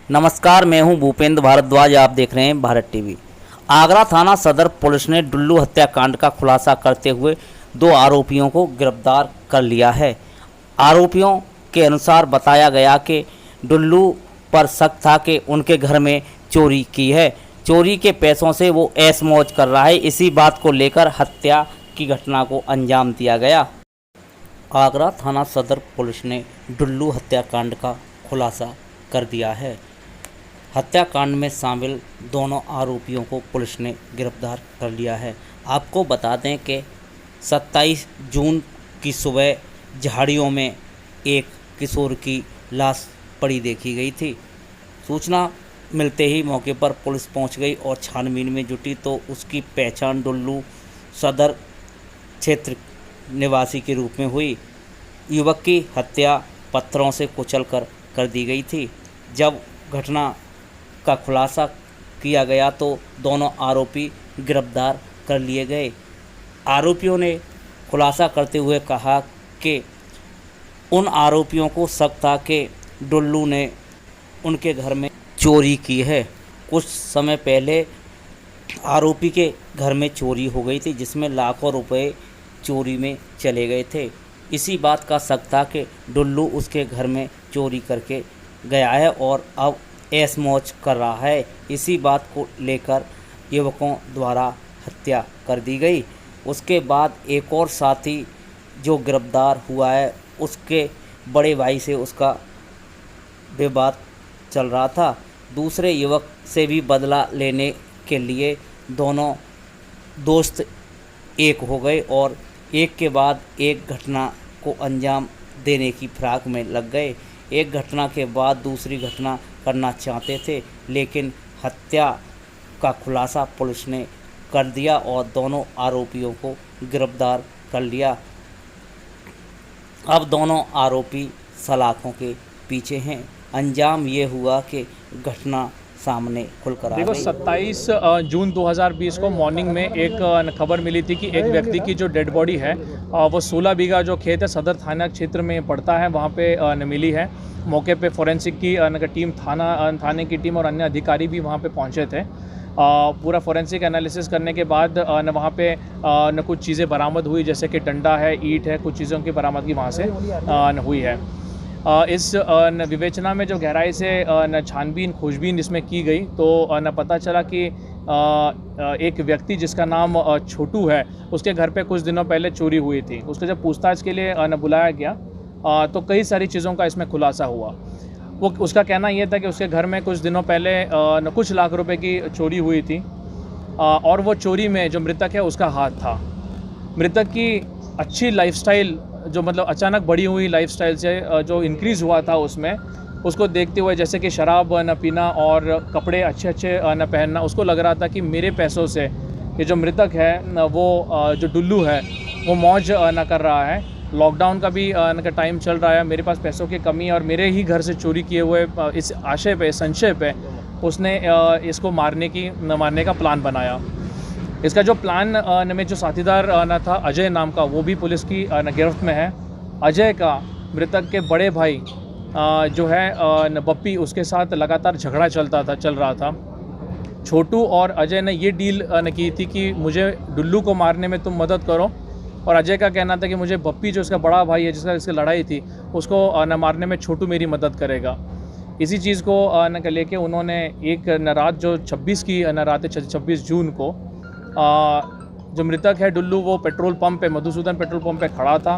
नमस्कार, मैं हूं भूपेंद्र भारद्वाज। आप देख रहे हैं भारत टीवी। आगरा थाना सदर पुलिस ने डुल्लू हत्याकांड का खुलासा करते हुए 2 आरोपियों को गिरफ्तार कर लिया है। आरोपियों के अनुसार बताया गया कि डुल्लू पर शक था कि उनके घर में चोरी की है। चोरी के पैसों से वो ऐश मौज कर रहा है। इसी बात को लेकर हत्या की घटना को अंजाम दिया गया। आगरा थाना सदर पुलिस ने डुल्लू हत्याकांड का खुलासा कर दिया है। हत्याकांड में शामिल दोनों आरोपियों को पुलिस ने गिरफ्तार कर लिया है। आपको बता दें कि 27 जून की सुबह झाड़ियों में एक किशोर की लाश पड़ी देखी गई थी। सूचना मिलते ही मौके पर पुलिस पहुंच गई और छानबीन में जुटी तो उसकी पहचान डुल्लू सदर क्षेत्र निवासी के रूप में हुई। युवक की हत्या पत्थरों से कुचलकर कर दी गई थी। जब घटना का खुलासा किया गया तो दोनों आरोपी गिरफ्तार कर लिए गए। आरोपियों ने खुलासा करते हुए कहा कि उन आरोपियों को शक था कि डुल्लू ने उनके घर में चोरी की है। कुछ समय पहले आरोपी के घर में चोरी हो गई थी, जिसमें लाखों रुपए चोरी में चले गए थे। इसी बात का शक था कि डुल्लू उसके घर में चोरी करके गया है और अब ऐश मौज कर रहा है। इसी बात को लेकर युवकों द्वारा हत्या कर दी गई। उसके बाद एक और साथी जो गिरफ्तार हुआ है, उसके बड़े भाई से उसका विवाद चल रहा था। दूसरे युवक से भी बदला लेने के लिए दोनों दोस्त एक हो गए और एक के बाद एक घटना को अंजाम देने की फिराक में लग गए। एक घटना के बाद दूसरी घटना करना चाहते थे, लेकिन हत्या का खुलासा पुलिस ने कर दिया और दोनों आरोपियों को गिरफ्तार कर लिया। अब दोनों आरोपी सलाखों के पीछे हैं। अंजाम ये हुआ कि घटना सामने खुलकर आ गई। देखो 27 जून 2020 को मॉर्निंग में एक खबर मिली थी कि एक व्यक्ति की जो डेड बॉडी है वो 16 बीघा जो खेत है सदर थाना क्षेत्र में पड़ता है, वहाँ पे मिली है। मौके पे फोरेंसिक की टीम थाने की टीम और अन्य अधिकारी भी वहाँ पे पहुँचे थे। पूरा फोरेंसिक एनालिसिस करने के बाद वहाँ पे कुछ चीज़ें बरामद हुई, जैसे कि डंडा है, ईंट है, कुछ चीज़ों की बरामदगी वहाँ से हुई है। इस विवेचना में जो गहराई से छानबीन खोजबीन इसमें की गई तो पता चला कि एक व्यक्ति जिसका नाम छोटू है, उसके घर पे कुछ दिनों पहले चोरी हुई थी। उसको जब पूछताछ के लिए बुलाया गया तो कई सारी चीज़ों का इसमें खुलासा हुआ। वो उसका कहना यह था कि उसके घर में कुछ दिनों पहले कुछ लाख रुपए की चोरी हुई थी और वो चोरी में जो मृतक है उसका हाथ था। मृतक की अच्छी लाइफस्टाइल, जो मतलब अचानक बढ़ी हुई लाइफस्टाइल से जो इंक्रीज़ हुआ था उसमें, उसको देखते हुए जैसे कि शराब न पीना और कपड़े अच्छे अच्छे न पहनना, उसको लग रहा था कि मेरे पैसों से ये जो मृतक है वो जो डुल्लू है वो मौज न कर रहा है। लॉकडाउन का भी का टाइम चल रहा है, मेरे पास पैसों की कमी और मेरे ही घर से चोरी किए हुए इस आशय पे, संशय पे उसने इसको मारने का प्लान बनाया। इसका जो प्लान में जो साथीदार था अजय नाम का, वो भी पुलिस की गिरफ्त में है। अजय का मृतक के बड़े भाई जो है बप्पी, उसके साथ लगातार झगड़ा चल रहा था। छोटू और अजय ने ये डील की थी कि मुझे डुल्लू को मारने में तुम मदद करो, और अजय का कहना था कि मुझे बप्पी जो इसका बड़ा भाई है जिसकी लड़ाई थी उसको मारने में छोटू मेरी मदद करेगा। इसी चीज़ को लेके उन्होंने एक रात जो 26 की रात है, 26 जून को जो मृतक है डुल्लू, वो पेट्रोल पंप पे, मधुसूदन पेट्रोल पंप पे खड़ा था।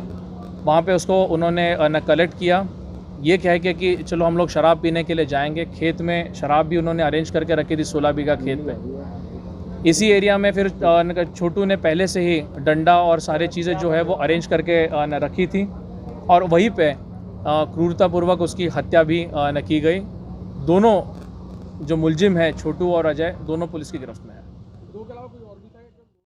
वहाँ पे उसको उन्होंने कलेक्ट किया, ये कह के कि चलो हम लोग शराब पीने के लिए जाएंगे। खेत में शराब भी उन्होंने अरेंज करके रखी थी 16 बीघा खेत पे। इसी एरिया में फिर छोटू ने पहले से ही डंडा और सारी चीज़ें जो है वो अरेंज करके रखी थी और वहीं पे क्रूरतापूर्वक उसकी हत्या भी की गई। दोनों जो मुलजिम है छोटू और अजय, दोनों पुलिस की गिरफ्त में है।